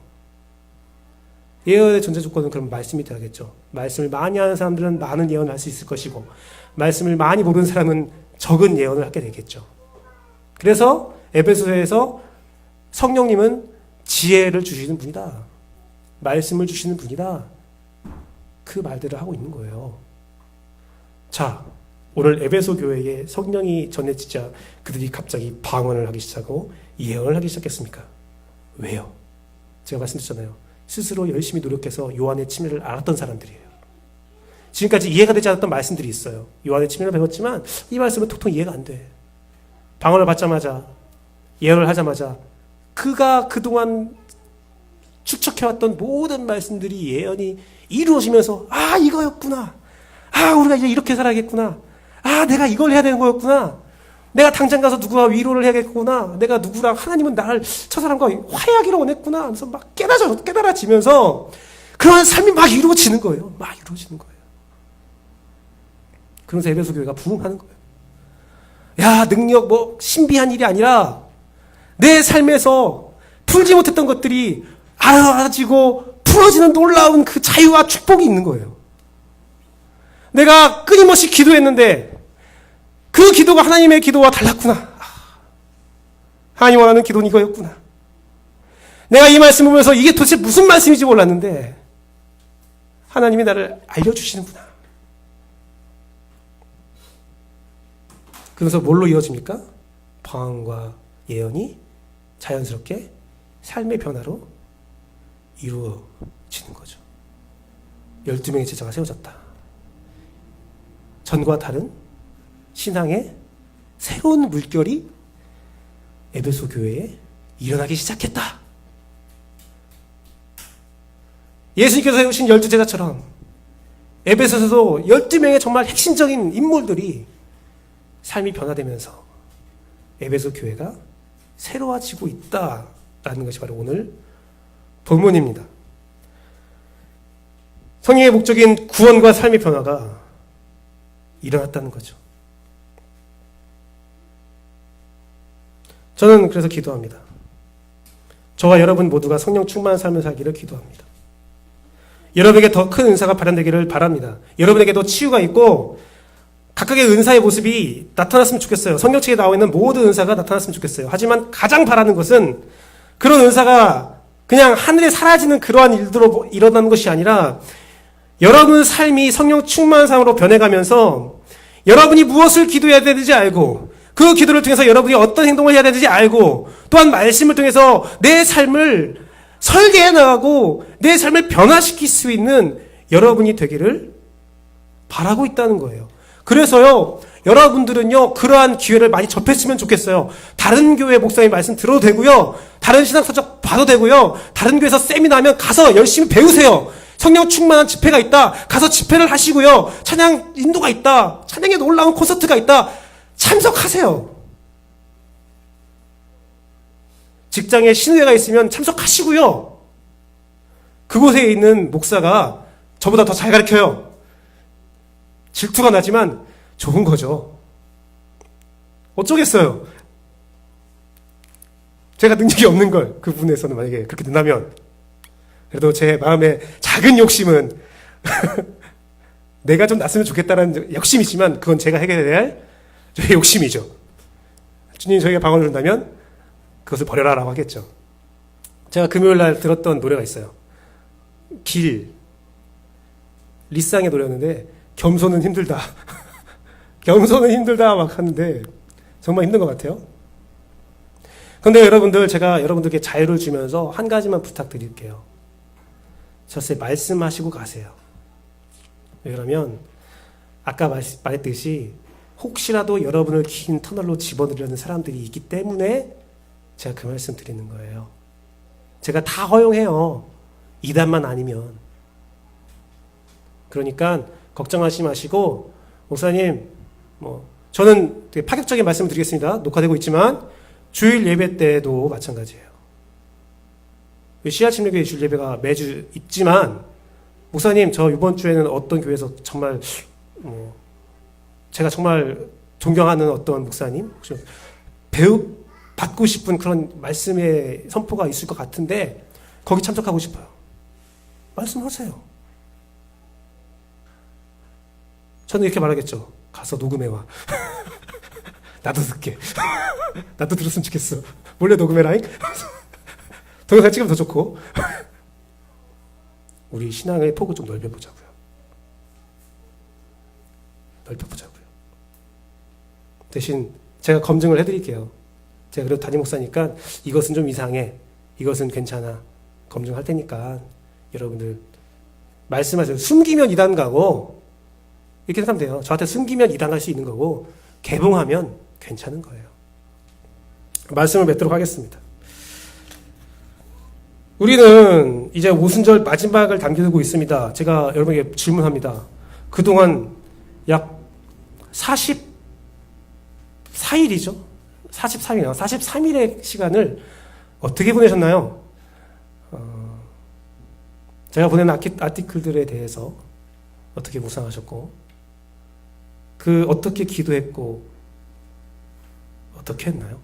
예언의 존재 조건은 그럼 말씀이 돼야겠죠. 말씀을 많이 하는 사람들은 많은 예언을 할 수 있을 것이고, 말씀을 많이 모르는 사람은 적은 예언을 하게 되겠죠. 그래서 에베소서에서 성령님은 지혜를 주시는 분이다. 말씀을 주시는 분이다. 그 말들을 하고 있는 거예요. 자, 오늘 에베소 교회에 성령이 전해지자 그들이 갑자기 방언을 하기 시작하고 예언을 하기 시작했습니까? 왜요? 제가 말씀드렸잖아요. 스스로 열심히 노력해서 요한의 치매를 알았던 사람들이에요. 지금까지 이해가 되지 않았던 말씀들이 있어요. 요한의 치매를 배웠지만 이 말씀은 도통 이해가 안 돼. 방언을 받자마자, 예언을 하자마자 그가 그동안 축적해왔던 모든 말씀들이 예언이 이루어지면서 아, 이거였구나. 아, 우리가 이제 이렇게 살아야겠구나. 아, 내가 이걸 해야 되는 거였구나. 내가 당장 가서 누구와 위로를 해야겠구나. 내가 누구랑, 하나님은 나를 저 사람과 화해하기로 원했구나. 하면서 막 깨달아지면서 그런 삶이 막 이루어지는 거예요. 막 이루어지는 거예요. 그러면서 에베소 교회가 부흥하는 거예요. 야, 능력, 신비한 일이 아니라 내 삶에서 풀지 못했던 것들이 알아지고 풀어지는 놀라운 그 자유와 축복이 있는 거예요. 내가 끊임없이 기도했는데 그 기도가 하나님의 기도와 달랐구나. 하나님 원하는 기도는 이거였구나. 내가 이 말씀을 보면서 이게 도대체 무슨 말씀인지 몰랐는데 하나님이 나를 알려주시는구나. 그래서 뭘로 이어집니까? 방언과 예언이 자연스럽게 삶의 변화로 이루어지는 거죠. 12명의 제자가 세워졌다. 전과 다른 신앙의 새로운 물결이 에베소 교회에 일어나기 시작했다. 예수님께서 세우신 12제자처럼 에베소에서도 12명의 정말 핵심적인 인물들이 삶이 변화되면서 에베소 교회가 새로워지고 있다라는 것이 바로 오늘 본문입니다. 성령의 목적인 구원과 삶의 변화가 일어났다는 거죠. 저는 그래서 기도합니다. 저와 여러분 모두가 성령 충만한 삶을 살기를 기도합니다. 여러분에게 더 큰 은사가 발현되기를 바랍니다. 여러분에게도 치유가 있고 각각의 은사의 모습이 나타났으면 좋겠어요. 성경책에 나와 있는 모든 은사가 나타났으면 좋겠어요. 하지만 가장 바라는 것은 그런 은사가 그냥 하늘에 사라지는 그러한 일들로 일어나는 것이 아니라 여러분 삶이 성령 충만한 삶으로 변해가면서 여러분이 무엇을 기도해야 되는지 알고 그 기도를 통해서 여러분이 어떤 행동을 해야 되는지 알고 또한 말씀을 통해서 내 삶을 설계해 나가고 내 삶을 변화시킬 수 있는 여러분이 되기를 바라고 있다는 거예요. 그래서요, 여러분들은요, 그러한 기회를 많이 접했으면 좋겠어요. 다른 교회 목사님 말씀 들어도 되고요, 다른 신학서적 봐도 되고요, 다른 교회에서 세미나 하면 가서 열심히 배우세요. 성령 충만한 집회가 있다. 가서 집회를 하시고요. 찬양 인도가 있다. 찬양에 놀라운 콘서트가 있다. 참석하세요. 직장에 신회가 있으면 참석하시고요. 그곳에 있는 목사가 저보다 더 잘 가르쳐요. 질투가 나지만 좋은 거죠. 어쩌겠어요. 제가 능력이 없는 걸 그분에서는 만약에 그렇게 된다면 그래도 제 마음의 작은 욕심은 내가 좀 낫으면 좋겠다는 욕심이지만 그건 제가 해결해야 할 저의 욕심이죠. 주님 저희가 방언을 준다면 그것을 버려라라고 하겠죠. 제가 금요일 날 들었던 노래가 있어요. 리쌍의 노래였는데 겸손은 힘들다. 겸손은 힘들다 막 하는데 정말 힘든 것 같아요. 그런데 여러분들 제가 여러분들께 자유를 주면서 한 가지만 부탁드릴게요. 저세 말씀하시고 가세요. 왜냐하면 아까 말했듯이 혹시라도 여러분을 긴 터널로 집어넣으려는 사람들이 있기 때문에 제가 그 말씀 드리는 거예요. 제가 다 허용해요. 이단만 아니면. 그러니까 걱정하지 마시고 목사님 저는 되게 파격적인 말씀을 드리겠습니다. 녹화되고 있지만 주일 예배 때도 마찬가지예요. 씨앗침례교회 주일 예배가 매주 있지만 목사님 저 이번 주에는 어떤 교회에서 정말 제가 정말 존경하는 어떤 목사님 혹시 받고 싶은 그런 말씀의 선포가 있을 것 같은데 거기 참석하고 싶어요. 말씀하세요. 저는 이렇게 말하겠죠. 가서 녹음해와. 나도 듣게. 나도 들었으면 좋겠어. 몰래 녹음해라잉. 동영상 찍으면 더 좋고. 우리 신앙의 폭을 좀 넓혀보자고요. 넓혀보자고요. 대신 제가 검증을 해드릴게요. 제가 그래도 담임 목사니까 이것은 좀 이상해. 이것은 괜찮아. 검증할 테니까 여러분들 말씀하세요. 숨기면 이단 가고 이렇게 생각하면 돼요. 저한테 숨기면 이단 갈 수 있는 거고 개봉하면 괜찮은 거예요. 말씀을 맺도록 하겠습니다. 우리는 이제 오순절 마지막을 당겨두고 있습니다. 제가 여러분에게 질문합니다. 그동안 약 44일이죠? 43일이요. 43일의 시간을 어떻게 보내셨나요? 제가 보낸 아티클들에 대해서 어떻게 묵상하셨고, 어떻게 기도했고, 어떻게 했나요?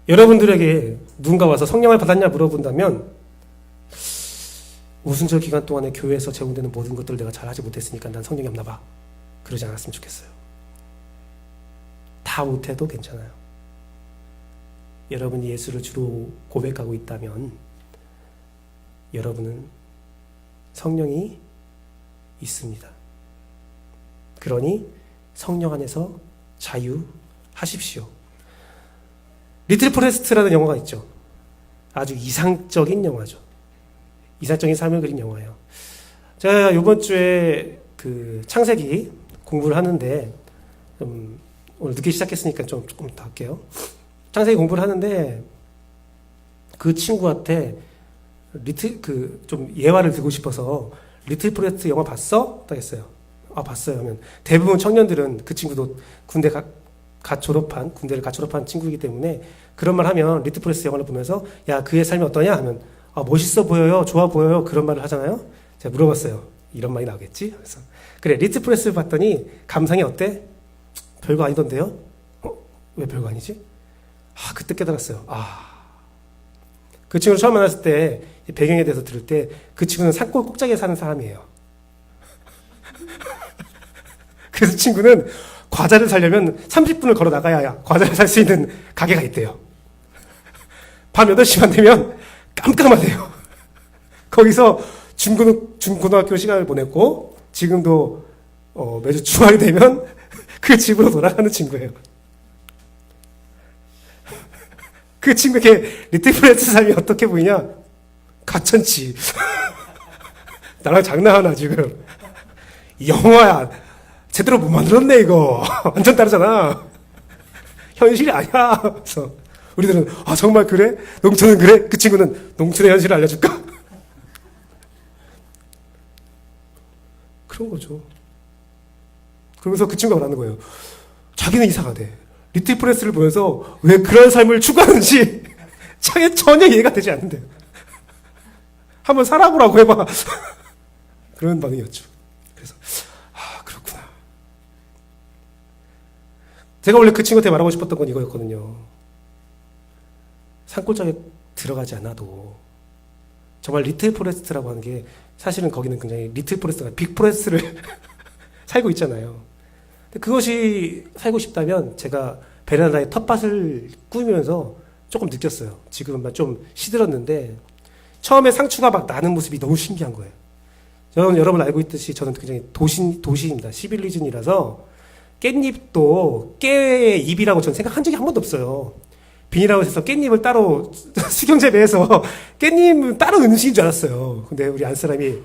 여러분들에게 누군가 와서 성령을 받았냐 물어본다면, 오순절 기간 동안에 교회에서 제공되는 모든 것들을 내가 잘 하지 못했으니까 난 성령이 없나 봐. 그러지 않았으면 좋겠어요. 다 못해도 괜찮아요. 여러분이 예수를 주로 고백하고 있다면 여러분은 성령이 있습니다. 그러니 성령 안에서 자유하십시오. 리틀 포레스트라는 영화가 있죠. 아주 이상적인 영화죠. 이상적인 삶을 그린 영화예요. 제가 이번 주에 창세기 공부를 하는데 오늘 늦게 시작했으니까 조금 더 할게요. 창세기 공부를 하는데 그 친구한테 좀 예화를 들고 싶어서 리틀 포레스트 영화 봤어? 딱 했어요. 아, 봤어요. 하면 대부분 청년들은 그 친구도 군대를 갓 졸업한 친구이기 때문에 그런 말 하면 리틀 포레스트 영화를 보면서 야, 그의 삶이 어떠냐? 하면 아, 멋있어 보여요. 좋아 보여요. 그런 말을 하잖아요. 제가 물어봤어요. 이런 말이 나오겠지? 그래서 그래, 리틀 포레스트 봤더니 감상이 어때? 별거 아니던데요? 왜 별거 아니지? 그때 깨달았어요. 그 친구를 처음 만났을 때 배경에 대해서 들을 때 그 친구는 산골 꼭자기에 사는 사람이에요. 그래서 친구는 과자를 사려면 30분을 걸어 나가야 과자를 살 수 있는 가게가 있대요. 밤 8시만 되면 깜깜하대요. 거기서 중고등학교 시간을 보냈고 지금도 매주 주말이 되면 그 집으로 돌아가는 친구예요. 그 친구에게 리틀 프레스 삶이 어떻게 보이냐? 가천치. 나랑 장난하나 지금. 영화야. 제대로 못 만들었네 이거. 완전 다르잖아. 현실이 아니야. 그래서 우리들은 정말 그래? 농촌은 그래? 그 친구는 농촌의 현실을 알려줄까? 그런 거죠. 그러면서 그 친구가 말하는 거예요. 자기는 이상하대. 리틀 프레스를 보면서 왜 그런 삶을 추구하는지 자기 전혀 이해가 되지 않는데요. 한번 살아보라고 해봐. 그런 반응이었죠. 그래서 그렇구나. 제가 원래 그 친구한테 말하고 싶었던 건 이거였거든요. 산골짜기에 들어가지 않아도 정말 리틀 포레스트라고 하는 게 사실은 거기는 굉장히 리틀 포레스트가 빅 포레스트를 살고 있잖아요. 그것이 살고 싶다면 제가 베란다에 텃밭을 꾸미면서 조금 느꼈어요. 지금은 좀 시들었는데 처음에 상추가 막 나는 모습이 너무 신기한 거예요. 저는 여러분 알고 있듯이 저는 굉장히 도시입니다. 시빌리즌이라서 깻잎도 깨의 잎이라고 저는 생각한 적이 한 번도 없어요. 비닐하우스에서 깻잎을 따로 수경재배해서 깻잎은 따로 음식인 줄 알았어요. 근데 우리 안 사람이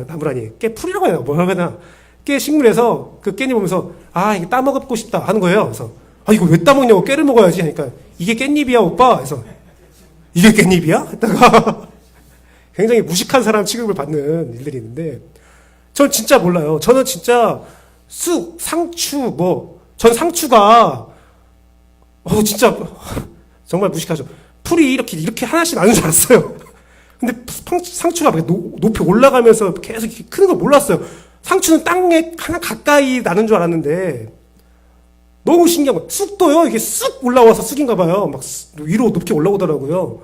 나무라니 깨풀이라고 해요. 뭐라고 해야 되나? 깨 식물에서 그 깻잎 보면서 이게 따먹고 싶다 하는 거예요. 그래서 이거 왜 따먹냐고 깨를 먹어야지 하니까 이게 깻잎이야 오빠. 그래서 이게 깻잎이야? 했다가 굉장히 무식한 사람 취급을 받는 일들이 있는데 전 진짜 몰라요. 저는 진짜 쑥, 상추 전 상추가 진짜 정말 무식하죠. 풀이 이렇게 하나씩 나는 줄 알았어요. 근데 상추가 높이 올라가면서 계속 이렇게 크는 걸 몰랐어요. 상추는 땅에 하나 가까이 나는 줄 알았는데 너무 신기한 거예요. 쑥도요. 이게 쑥 올라와서 쑥인가 봐요. 막 위로 높게 올라오더라고요.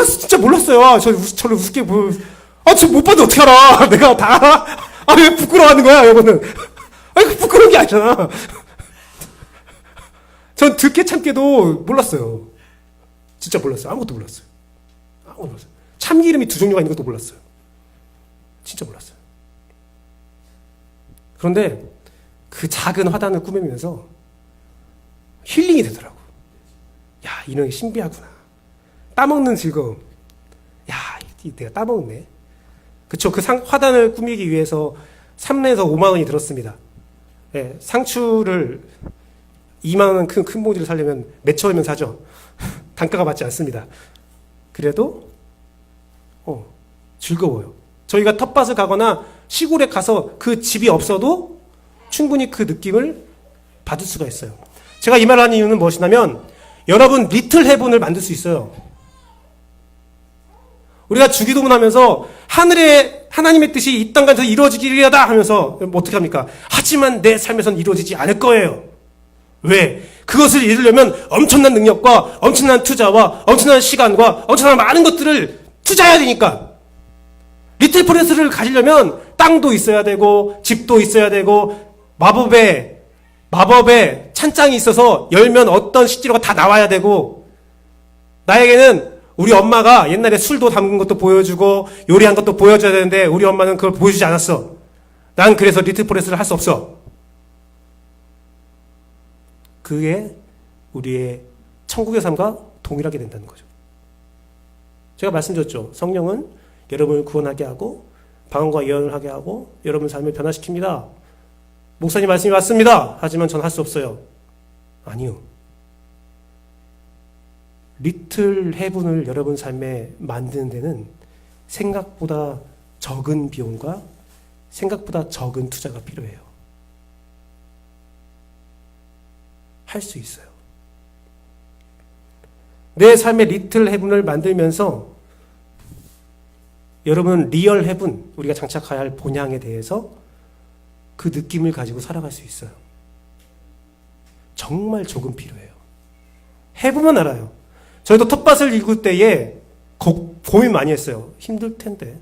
진짜 몰랐어요. 저를 우습게 저 못 봤는데 어떻게 알아? 내가 다 알아? 왜 부끄러워하는 거야, 이거는? 부끄러운 게 아니잖아. 전 듣게 참게도 몰랐어요. 진짜 몰랐어요. 아무것도 몰랐어요. 참기름이 두 종류가 있는 것도 몰랐어요. 진짜 몰랐어요. 그런데 그 작은 화단을 꾸미면서 힐링이 되더라고. 야, 이놈이 신비하구나. 따먹는 즐거움. 야, 내가 따먹네. 그쵸. 화단을 꾸미기 위해서 3에서 5만 원이 들었습니다. 예, 상추를 2만 원 큰 봉지를 사려면 몇 초이면 사죠. 단가가 맞지 않습니다. 그래도 즐거워요. 저희가 텃밭을 가거나 시골에 가서 그 집이 없어도 충분히 그 느낌을 받을 수가 있어요. 제가 이 말을 하는 이유는 무엇이냐면 여러분 리틀 헤븐을 만들 수 있어요. 우리가 주기도문 하면서 하늘에 하나님의 뜻이 이 땅에서 이루어지기리하다 하면서 어떻게 합니까? 하지만 내 삶에서는 이루어지지 않을 거예요. 왜? 그것을 이루려면 엄청난 능력과 엄청난 투자와 엄청난 시간과 엄청난 많은 것들을 투자해야 되니까. 리틀 포레스트를 가지려면 땅도 있어야 되고 집도 있어야 되고 마법의 찬장이 있어서 열면 어떤 식재료가 다 나와야 되고 나에게는 우리 엄마가 옛날에 술도 담근 것도 보여주고 요리한 것도 보여줘야 되는데 우리 엄마는 그걸 보여주지 않았어. 난 그래서 리틀 포레스트를 할 수 없어. 그게 우리의 천국의 삶과 동일하게 된다는 거죠. 제가 말씀드렸죠. 성령은 여러분을 구원하게 하고 방언과 예언을 하게 하고 여러분 삶을 변화시킵니다. 목사님 말씀이 맞습니다. 하지만 전 할 수 없어요. 아니요. 리틀 헤븐을 여러분 삶에 만드는 데는 생각보다 적은 비용과 생각보다 적은 투자가 필요해요. 할 수 있어요. 내 삶의 리틀 헤븐을 만들면서 여러분은 리얼 헤븐, 우리가 장착해야 할 본향에 대해서 그 느낌을 가지고 살아갈 수 있어요. 정말 조금 필요해요. 해보면 알아요. 저희도 텃밭을 일굴 때에 고민 많이 했어요. 힘들 텐데.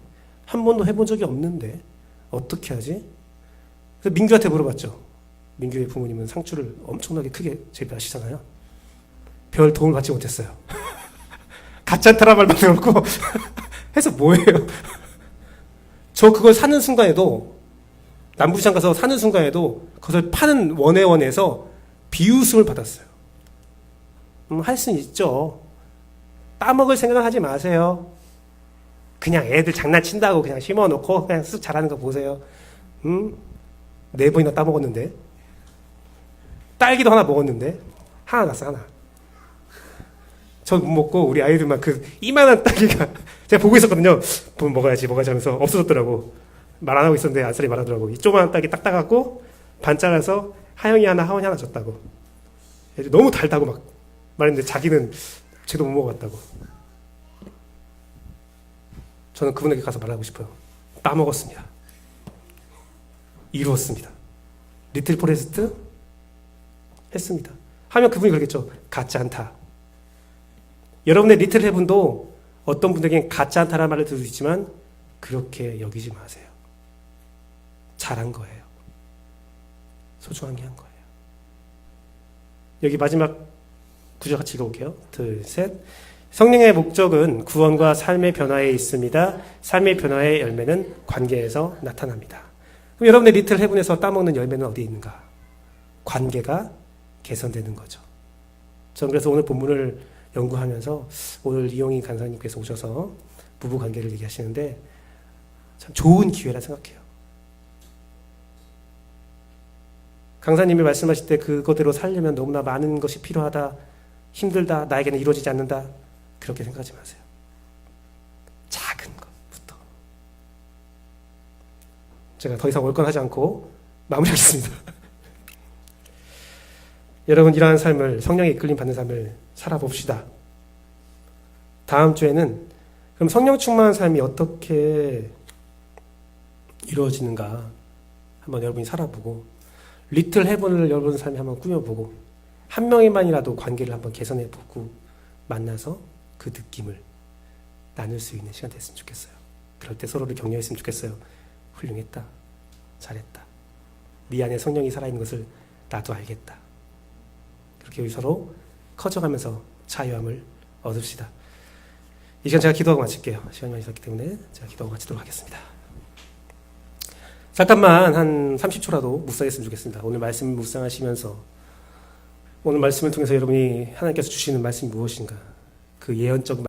한 번도 해본 적이 없는데 어떻게 하지? 그래서 민규한테 물어봤죠. 민규의 부모님은 상추를 엄청나게 크게 재배하시잖아요. 별 도움을 받지 못했어요. 가짜타라 말만 배웠고 해서 뭐예요? 저 그걸 사는 순간에도 남부시장 가서 사는 순간에도 그것을 파는 원예원에서 비웃음을 받았어요. 할 수는 있죠. 따먹을 생각은 하지 마세요. 그냥 애들 장난친다고 그냥 심어놓고 그냥 쓱 자라는 거 보세요. 4번이나 따먹었는데 딸기도 하나 먹었는데 하나 났어 하나. 전 못 먹고 우리 아이들만 그 이만한 딸기가 제가 보고 있었거든요. 보면 먹어야지 하면서 없어졌더라고. 말 안 하고 있었는데 안쓰리 말하더라고. 이 조그만 딸기 딱 따갖고 반 잘라서 하영이 하나 하원이 하나 줬다고. 애들 너무 달다고 막 말했는데 자기는 쟤도 못 먹었다고. 저는 그분에게 가서 말하고 싶어요. 따먹었습니다. 이루었습니다. 리틀 포레스트 했습니다. 하면 그분이 그러겠죠. 가짜 한타. 여러분의 리틀 헤븐도 어떤 분들에겐 가짜 한타라는 말을 들을 수 있지만 그렇게 여기지 마세요. 잘한 거예요. 소중한 게 한 거예요. 여기 마지막 구절 같이 읽어볼게요. 둘, 셋. 성령의 목적은 구원과 삶의 변화에 있습니다. 삶의 변화의 열매는 관계에서 나타납니다. 그럼 여러분의 리틀 헤븐에서 따먹는 열매는 어디에 있는가? 관계가 개선되는 거죠. 저는 그래서 오늘 본문을 연구하면서 오늘 이용희 간사님께서 오셔서 부부 관계를 얘기하시는데 참 좋은 기회라 생각해요. 강사님이 말씀하실 때 그거대로 살려면 너무나 많은 것이 필요하다, 힘들다, 나에게는 이루어지지 않는다, 그렇게 생각하지 마세요. 작은 것부터. 제가 더 이상 월권하지 않고 마무리하겠습니다. 여러분 이러한 삶을, 성령의 이끌림 받는 삶을 살아봅시다. 다음 주에는 그럼 성령 충만한 삶이 어떻게 이루어지는가 한번 여러분이 살아보고, 리틀 헤븐을 여러분 삶에 한번 꾸며보고, 한 명이만이라도 관계를 한번 개선해보고 만나서 그 느낌을 나눌 수 있는 시간 됐으면 좋겠어요. 그럴 때 서로를 격려했으면 좋겠어요. 훌륭했다. 잘했다. 네 안에 성령이 살아있는 것을 나도 알겠다. 그렇게 우리 서로 커져가면서 자유함을 얻읍시다. 이 시간 제가 기도하고 마칠게요. 시간이 많이 있었기 때문에 제가 기도하고 마치도록 하겠습니다. 잠깐만 한 30초라도 묵상했으면 좋겠습니다. 오늘 말씀 묵상하시면서 오늘 말씀을 통해서 여러분이 하나님께서 주시는 말씀이 무엇인가, 그 예언적